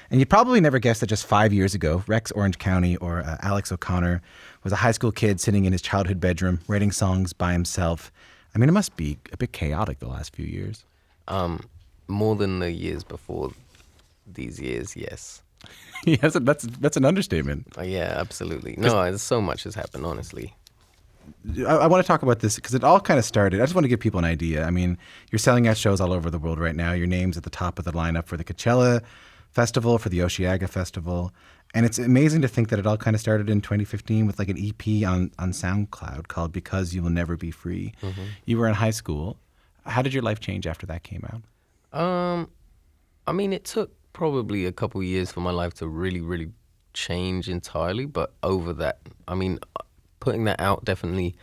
And you'd probably never guess that just 5 years ago, Rex Orange County, or Alex O'Connor, was a high school kid sitting in his childhood bedroom writing songs by himself. I mean, it must be a bit chaotic the last few years. More than the years before these years, yes. Yes, that's an understatement. Yeah, absolutely. No, so much has happened, honestly. I want to talk about this because it all kind of started. I just want to give people an idea. I mean, you're selling out shows all over the world right now. Your name's at the top of the lineup for the Coachella Festival, for the Oceaga Festival. And it's amazing to think that it all kind of started in 2015 with like an EP on SoundCloud called Because You Will Never Be Free. Mm-hmm. You were in high school. How did your life change after that came out? I mean, it took probably a couple years for my life to really, really change entirely. But over that, I mean, putting that out definitely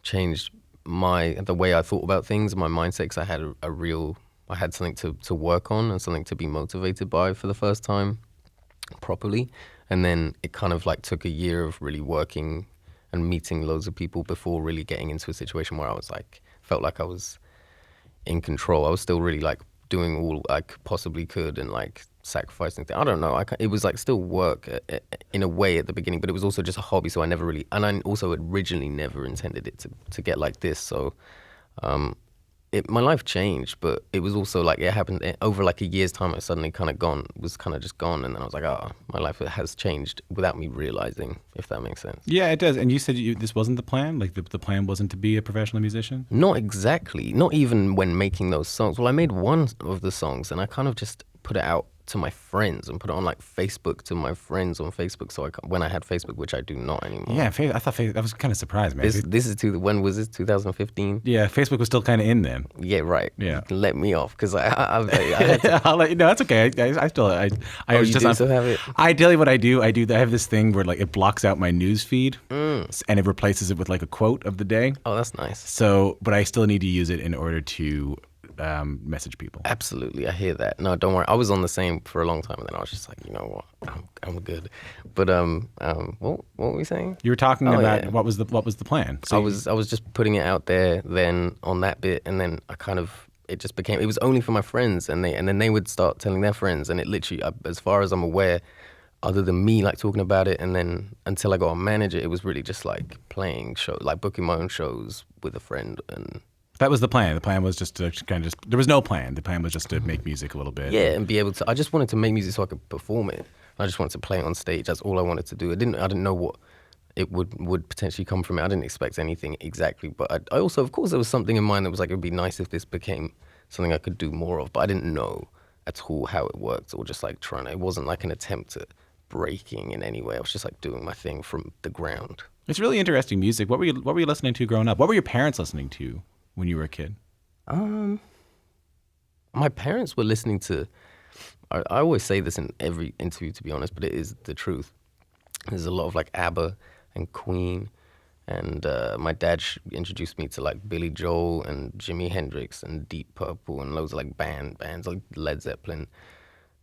changed the way I thought about things, my mindset, because I had I had something to work on and something to be motivated by for the first time properly. And then it kind of like took a year of really working and meeting loads of people before really getting into a situation where I was like, felt like I was in control. I was still really like doing all I possibly could and like sacrificing things. I don't know. It was like still work in a way at the beginning, but it was also just a hobby. So I never really, and I also originally never intended it to get like this. So my life changed, but it was also like it happened over like a year's time. It suddenly kind of was kind of just gone, and then I was like, oh, my life has changed without me realizing, if that makes sense. Yeah, it does. And you said this wasn't the plan. Like the plan wasn't to be a professional musician. Not exactly. Not even when making those songs. Well, I made one of the songs, and I kind of just put it out to my friends and put it on like Facebook to my friends on Facebook. So when I had Facebook, which I do not anymore. Yeah, I thought I was kind of surprised, man. This is when was this? 2015. Yeah, Facebook was still kind of in then. Yeah, right. Yeah, you can let me off because I had to. I'll let you know. That's okay. I still was just still have it. I tell you what I do. I have this thing where like it blocks out my news feed and it replaces it with like a quote of the day. Oh, that's nice. So, but I still need to use it in order to message people. Absolutely, I hear that. No, don't worry. I was on the same for a long time, and then I was just like, you know what, I'm good. But what were we saying? You were talking about what was the plan? So I was just putting it out there then on that bit, and then it just became. It was only for my friends, and then they would start telling their friends, and it literally, as far as I'm aware, other than me like talking about it, and then until I got a manager, it was really just like playing shows, like booking my own shows with a friend and. That was the plan. The plan was just to kind of there was no plan. The plan was just to make music a little bit. Yeah, and be able to. I just wanted to make music so I could perform it. I just wanted to play it on stage. That's all I wanted to do. I didn't know what it would potentially come from it. I didn't expect anything exactly, but I also, of course, there was something in mind that was like, it would be nice if this became something I could do more of. But I didn't know at all how it worked, or just like trying to. It wasn't like an attempt at breaking in any way. I was just like doing my thing from the ground. It's really interesting music. What were you listening to growing up? What were your parents listening to when you were a kid? My parents were listening to, I always say this in every interview, to be honest, but it is the truth. There's a lot of like ABBA and Queen, and my dad introduced me to like Billy Joel and Jimi Hendrix and Deep Purple and loads of like bands like Led Zeppelin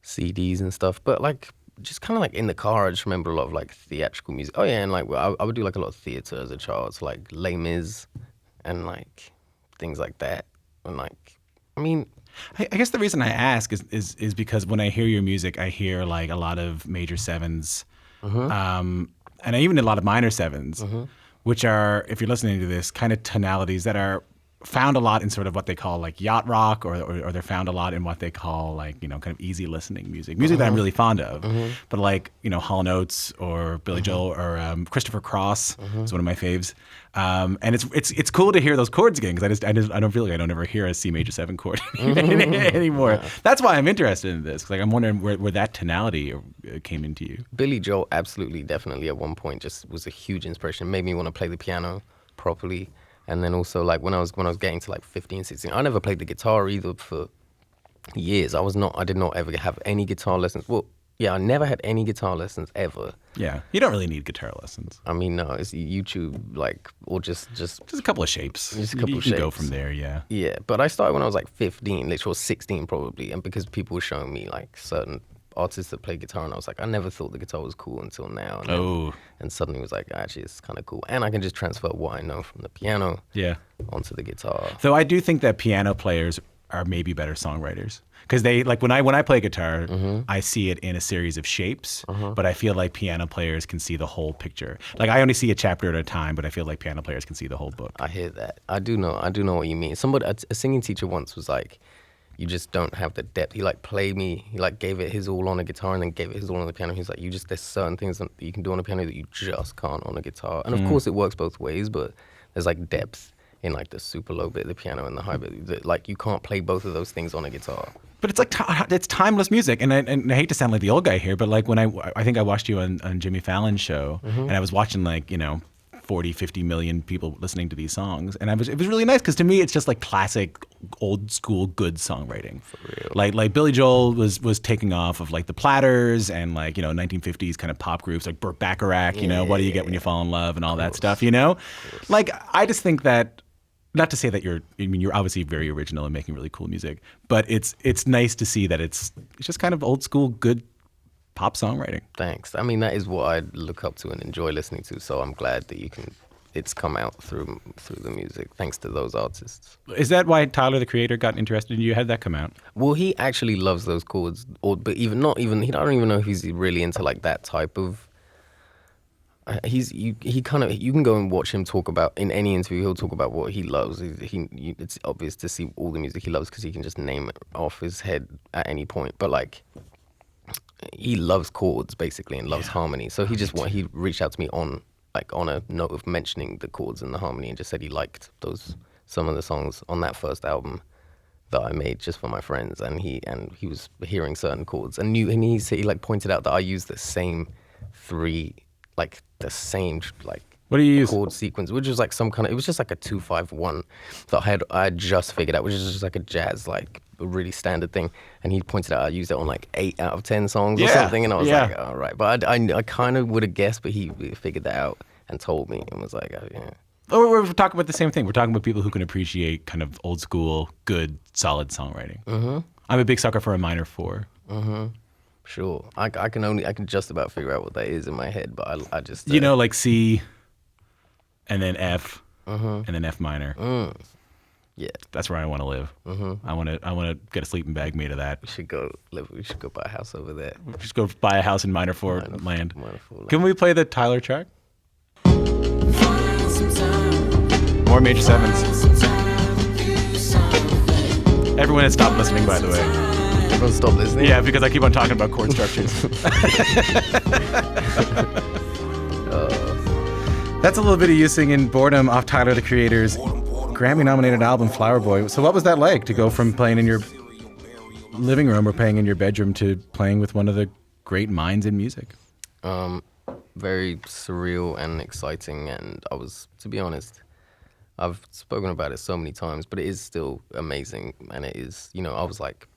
CDs and stuff. But like just kind of like in the car, I just remember a lot of like theatrical music. Oh yeah, and like I would do like a lot of theater as a child, so like Les Mis and like things like that. And like, I mean, I guess the reason I ask is because when I hear your music, I hear like a lot of major sevens, and even a lot of minor sevens, which are, if you're listening to this, kind of tonalities that are found a lot in sort of what they call like yacht rock, or they're found a lot in what they call like, you know, kind of easy listening music that I'm really fond of. But like, you know, Hall & Oates or Billy Joel or Christopher Cross is one of my faves. And it's cool to hear those chords again, because I don't feel like I don't ever hear a C major 7 chord anymore. Yeah. That's why I'm interested in this. Like I'm wondering where that tonality came into you. Billy Joel absolutely, definitely at one point just was a huge inspiration. It made me want to play the piano properly. And then also like when I was getting to like 15, 16, I never played the guitar either for years. I did not ever have any guitar lessons. Well, yeah, I never had any guitar lessons ever. Yeah, you don't really need guitar lessons. I mean, no, it's YouTube, like, or just a couple of shapes. Just a couple you of shapes. You can go from there, yeah. Yeah, but I started when I was like 15, literally 16 probably, and because people were showing me like certain artists that play guitar, and I was like, I never thought the guitar was cool until now. And suddenly it was like, actually, it's kind of cool, and I can just transfer what I know from the piano onto the guitar. Though I do think that piano players are maybe better songwriters. Because they like when I play guitar, I see it in a series of shapes, but I feel like piano players can see the whole picture. Like I only see a chapter at a time, but I feel like piano players can see the whole book. I hear that. I do know what you mean. A singing teacher once was like, you just don't have the depth. He like played me, he like gave it his all on a guitar and then gave it his all on the piano. He's like, there's certain things that you can do on a piano that you just can't on a guitar. And of course it works both ways, but there's like depth in like the super low bit of the piano and the high bit. Like you can't play both of those things on a guitar. But it's like it's timeless music, and I hate to sound like the old guy here, but like when I think I watched you on Jimmy Fallon's show, and I was watching like 40, 50 million people listening to these songs, and it was really nice because to me it's just like classic old school good songwriting. For real. Like Billy Joel was taking off of like the Platters and like 1950s kind of pop groups like Burt Bacharach, what do you get when you fall in love and all that stuff, Like I just think that. Not to say that you're obviously very original and making really cool music, but it's nice to see that it's just kind of old school good pop songwriting. Thanks. I mean, that is what I look up to and enjoy listening to. So I'm glad that it's come out through the music, thanks to those artists. Is that why Tyler, the Creator, got interested in you? How did that come out? Well, he actually loves those chords, but I don't even know if he's really into like that type of. You can go and watch him talk about in any interview. He'll talk about what he loves. It's obvious to see all the music he loves because he can just name it off his head at any point. But like, he loves chords basically and loves harmony. So he reached out to me on a note of mentioning the chords and the harmony and just said he liked some of the songs on that first album that I made just for my friends. And he was hearing certain chords and he pointed out that I used the same three. Like the same what do you use? Chord sequence, which was like it was just like a 2-5-1 that I had just figured out, which is just like a jazz, like a really standard thing. And he pointed out I used it on like 8 out of 10 songs or something, and I was like, all right. But I kind of would have guessed, but he figured that out and told me and was like, oh, yeah. Oh, we're talking about the same thing. We're talking about people who can appreciate kind of old school, good, solid songwriting. I'm a big sucker for a minor 4. Sure. I can just about figure out what that is in my head, but I just... like C, and then F, and then F minor. Yeah. That's where I want to live. I want to get a sleeping bag made of that. We should go buy a house over there. Just go buy a house in minor 4 land. Minor 4 land. Can we play the Tyler track? More major 7s. Everyone has stopped listening, by the way. Everyone stop listening? Yeah, because I keep on talking about chord structures. That's a little bit of you singing Boredom off Tyler, the Creator's Grammy-nominated album, Flower Boy. So what was that like, to go from playing in your living room or playing in your bedroom to playing with one of the great minds in music? Very surreal and exciting, and to be honest, I've spoken about it so many times, but it is still amazing, and it is, I was like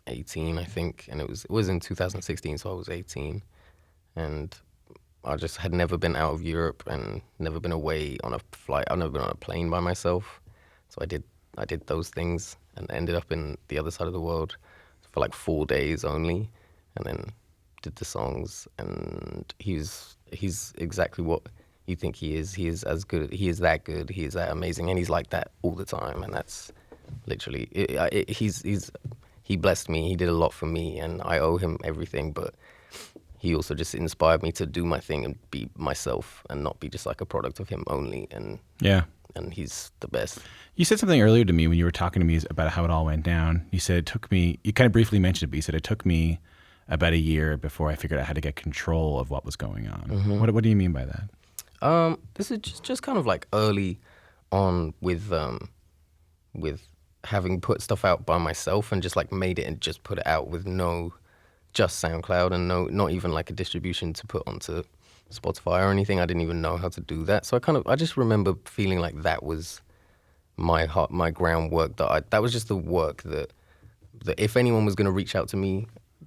18, I think, and it was in 2016, so I was 18, and I just had never been out of Europe and never been away on a flight. I've never been on a plane by myself, so I did those things and ended up in the other side of the world for like 4 days only, and then did the songs. And he's exactly what you think he is. He is as good. He is that good. He is that amazing, and he's like that all the time. And that's literally he blessed me. He did a lot for me, and I owe him everything. But he also just inspired me to do my thing and be myself and not be just like a product of him only. And and he's the best. You said something earlier to me when you were talking to me about how it all went down. You said it took me, you kind of briefly mentioned it, but you said it took me about a year before I figured out how to get control of what was going on. Mm-hmm. What do you mean by that? This is just kind of like early on with having put stuff out by myself and just like made it and just put it out with just SoundCloud and not even like a distribution to put onto Spotify or anything. I didn't even know how to do that. So I just remember feeling like that was my groundwork, that was just the work that if anyone was going to reach out to me,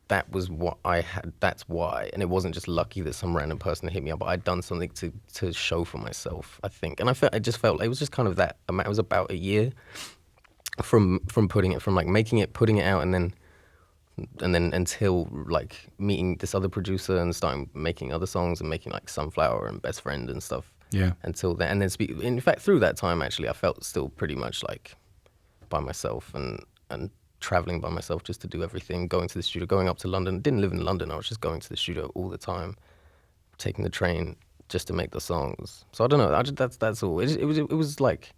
that was what I had. That's why. And it wasn't just lucky that some random person hit me up, but I'd done something to show for myself, I think. And I just felt it was just kind of that. It was about a year from putting it, from like making it, putting it out, and then until like meeting this other producer and starting making other songs and making like Sunflower and Best Friend and stuff. Yeah. Until then, and then in fact through that time actually, I felt still pretty much like by myself and traveling by myself just to do everything, going to the studio, going up to London. Didn't live in London. I was just going to the studio all the time, taking the train just to make the songs. So I don't know. That's all. It was like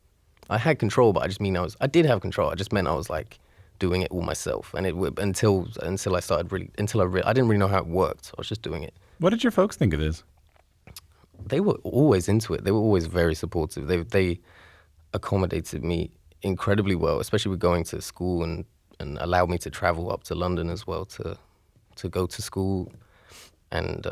I had control, but I did have control. I just meant I was like doing it all myself, and until I started I didn't really know how it worked. I was just doing it. What did your folks think of this? They were always into it. They were always very supportive. They accommodated me incredibly well, especially with going to school and allowed me to travel up to London as well to go to school. And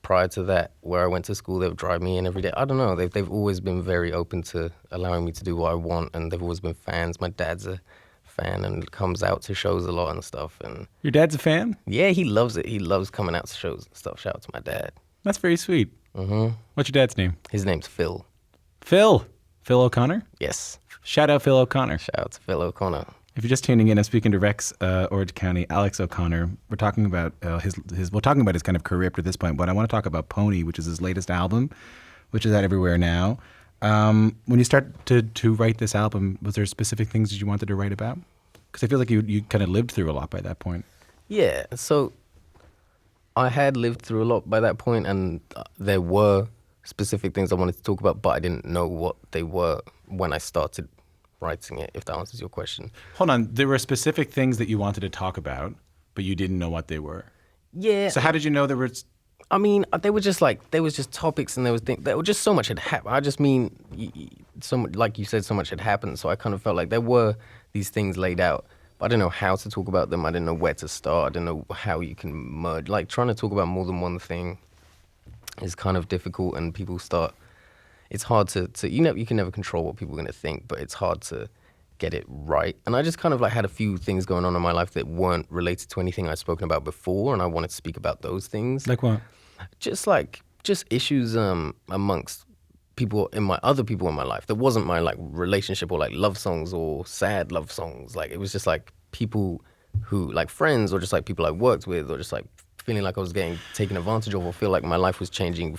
prior to that, where I went to school, they would drive me in every day. I don't know. They've always been very open to allowing me to do what I want, and they've always been fans. My dad's a fan and comes out to shows a lot and stuff. And Your dad's a fan? yeah, he loves it. He loves coming out to shows and stuff. Shout out to my dad. That's very sweet. Mm-hmm. What's your dad's name? His name's Phil. Phil. Phil O'Connor? Yes. Shout out Phil O'Connor. Shout out to Phil O'Connor. If you're just tuning in, I'm speaking to Rex Orange County, Alex O'Connor. We're talking about we're talking about his kind of career up to this point, but I want to talk about Pony, which is his latest album, which is out everywhere now. When you start to write this album, was there specific things that you wanted to write about? Because I feel like you kind of lived through a lot by that point. Yeah, so I had lived through a lot by that point, and there were specific things I wanted to talk about, but I didn't know what they were when I started writing it, if that answers your question. Hold on. There were specific things that you wanted to talk about, but you didn't know what they were. Yeah. So how did you know there were... I mean, there was just topics, and there was just so much had happened. I just mean, like you said, so much had happened, so I kind of felt like there were these things laid out, but I didn't know how to talk about them. I didn't know where to start. I didn't know how you can merge. Like, trying to talk about more than one thing is kind of difficult, and people start... It's hard to you can never control what people are going to think, but it's hard to get it right. And I just kind of like had a few things going on in my life that weren't related to anything I'd spoken about before, and I wanted to speak about those things. Like what? Just issues amongst other people in my life. That wasn't my like relationship or like love songs or sad love songs. Like, it was just like people who, like friends, or just like people I worked with, or just like feeling like I was getting taken advantage of, or feel like my life was changing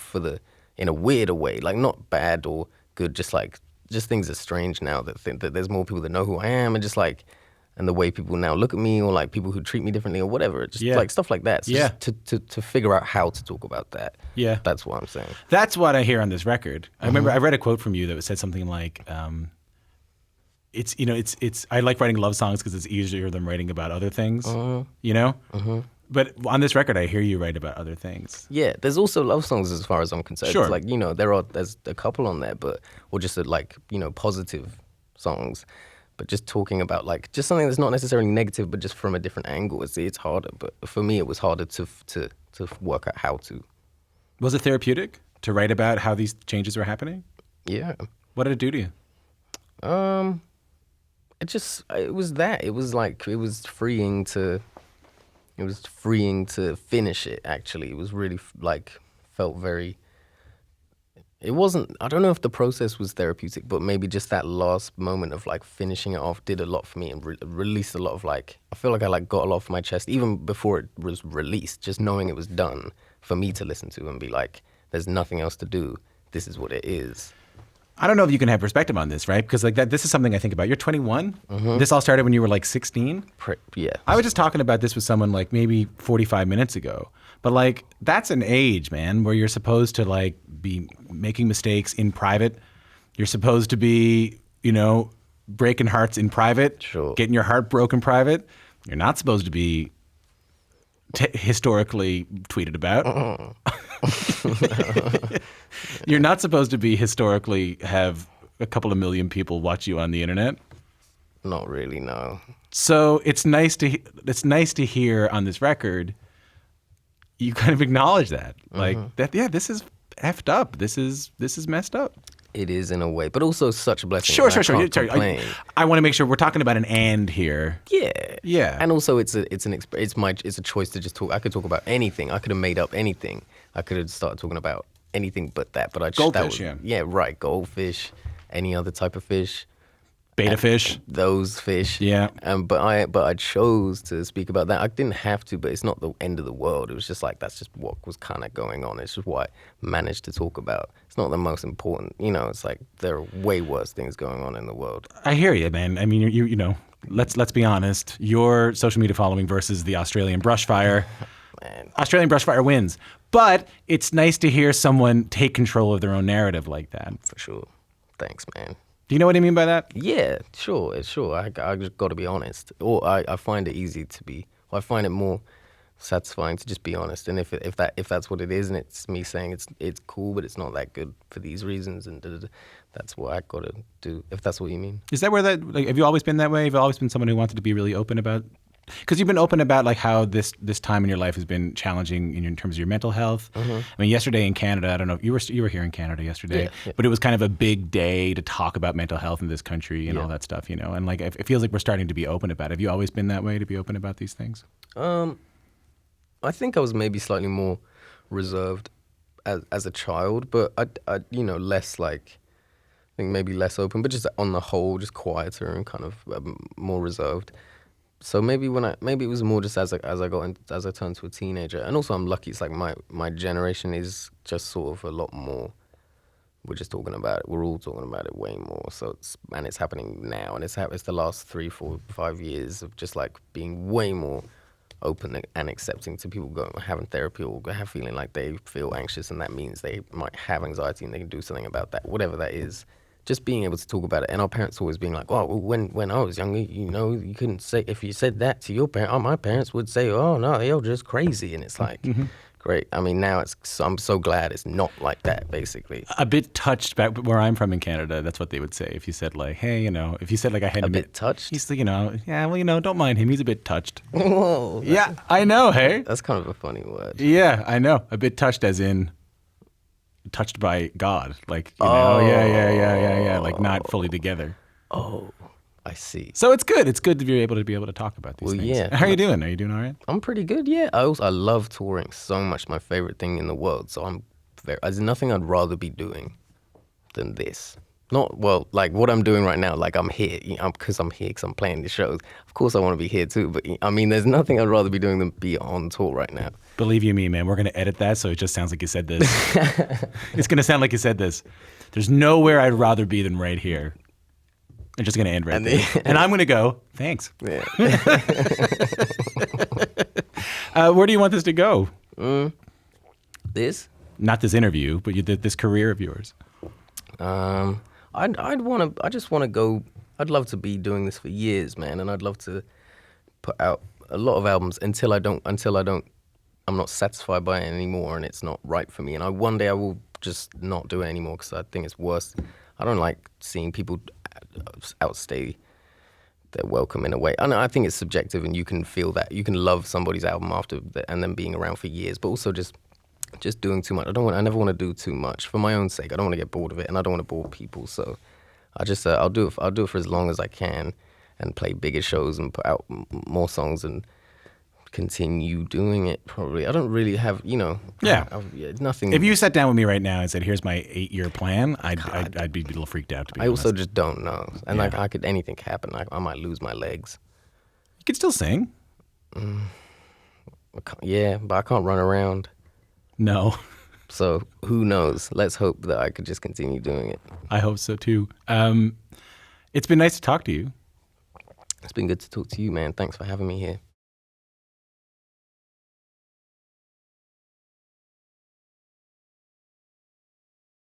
in a weirder way, like not bad or good, just things are strange now that think that there's more people that know who I am, and just like, and the way people now look at me, or like people who treat me differently or whatever, just like stuff like that. So just to figure out how to talk about that. Yeah. That's what I'm saying. That's what I hear on this record. I remember I read a quote from you that said something like, it's I like writing love songs because it's easier than writing about other things, you know? But on this record, I hear you write about other things. Yeah, there's also love songs as far as I'm concerned. Sure. It's like, there's a couple on there, or just like, positive songs. But just talking about like, just something that's not necessarily negative, but just from a different angle, it's harder. But for me, it was harder to work out how to. Was it therapeutic to write about how these changes were happening? Yeah. What did it do to you? It was that. It was freeing to finish it, actually. It was really, felt very... It wasn't... I don't know if the process was therapeutic, but maybe just that last moment of, finishing it off did a lot for me and released a lot of, I feel like I, got a lot off my chest, even before it was released, just knowing it was done for me to listen to and be like, there's nothing else to do. This is what it is. I don't know if you can have perspective on this, right? Because this is something I think about. You're 21. This all started when you were 16. Yeah. I was just talking about this with someone maybe 45 minutes ago. But that's an age, man, where you're supposed to be making mistakes in private. You're supposed to be, breaking hearts in private. Sure. Getting your heart broken in private. You're not supposed to be historically tweeted about. You're not supposed to be historically have a couple of million people watch you on the internet. Not really, no. So it's nice to hear on this record you kind of acknowledge that. This is effed up. This is messed up. It is in a way, but also such a blessing. Sure. I want to make sure we're talking about an and here. Yeah. And also it's a choice to just talk. I could talk about anything. I could have made up anything. I could have started talking about anything but that. But goldfish, right, goldfish, any other type of fish. Beta fish. Those fish. Yeah. But I chose to speak about that. I didn't have to, but it's not the end of the world. It was just like that's just what was kind of going on. It's just what I managed to talk about. It's not the most important. You know, it's like there are way worse things going on in the world. I hear you, man. I mean, you know, let's be honest. Your social media following versus the Australian brushfire. Man. Australian brushfire wins. But it's nice to hear someone take control of their own narrative like that. For sure. Thanks, man. Do you know what I mean by that? Yeah, sure. I just got to be honest. Or I find it easy to be. Or I find it more satisfying to just be honest. And if that's what it is, and it's me saying it's cool, but it's not that good for these reasons, and that's what I got to do. If that's what you mean. Is that where that? Like, have you always been that way? Have you always been someone who wanted to be really open about? Because you've been open about like how this time in your life has been challenging in terms of your mental health. I mean, yesterday in Canada, I don't know if you were here in Canada yesterday, but it was kind of a big day to talk about mental health in this country and all that stuff, you know. And like it feels like we're starting to be open about it. Have you always been that way, to be open about these things? I think I was maybe slightly more reserved as a child, but I you know, less like, I think maybe less open, but just on the whole, just quieter and kind of more reserved. So maybe maybe it was more just as I turned to a teenager, and also I'm lucky. It's like my generation is just sort of a lot more. We're just talking about it. We're all talking about it way more. So it's happening now, and it's the last 3, 4, 5 years of just like being way more open and accepting to people having therapy or feeling like they feel anxious, and that means they might have anxiety and they can do something about that, whatever that is. Just being able to talk about it, and our parents always being like, "Oh, well, when I was younger, you know, you couldn't say, if you said that to your parents, my parents would say, oh no, you're just crazy," and it's like, great. I mean, now I'm so glad it's not like that. Basically, a bit touched back where I'm from in Canada. That's what they would say if you said like, "Hey, you know," if you said like I had a bit touched. He's like, you know, yeah, well, you know, don't mind him. He's a bit touched. Whoa, yeah, I know. Hey, that's kind of a funny word. Yeah, I know. A bit touched, as in touched by God, like, you know, yeah, like not fully together. Oh, I see. So it's good. It's good to be able to talk about these things. Yeah. How are you doing? Are you doing all right? I'm pretty good. Yeah. I love touring so much. My favorite thing in the world. So there's nothing I'd rather be doing than this. Not, well, like what I'm doing right now, like I'm here, because I'm here, because I'm playing the shows. Of course I want to be here too, but I mean, there's nothing I'd rather be doing than be on tour right now. Believe you me, man, we're going to edit that so it just sounds like you said this. It's going to sound like you said this. There's nowhere I'd rather be than right here. I'm just going to end right there. And I'm going to go, thanks. Yeah. Where do you want this to go? This? Not this interview, but this career of yours. I just want to go. I'd love to be doing this for years, man, and I'd love to put out a lot of albums until I'm not satisfied by it anymore, and it's not right for me. And one day I will just not do it anymore because I think it's worse. I don't like seeing people outstay their welcome in a way. I think it's subjective, and you can feel that. You can love somebody's album after and then being around for years, but also just doing too much. I never want to do too much for my own sake. I don't want to get bored of it, and I don't want to bore people. So I'll do it for as long as I can, and play bigger shows and put out more songs and continue doing it. Probably I don't really have, you know. Nothing. If you sat down with me right now and said, "Here's my 8-year plan," I'd be a little freaked out. To be honest. Also just don't know, and like anything could happen. I might lose my legs. You can still sing. Yeah, but I can't run around. No. So who knows? Let's hope that I could just continue doing it. I hope so too. It's been nice to talk to you. It's been good to talk to you, man. Thanks for having me here.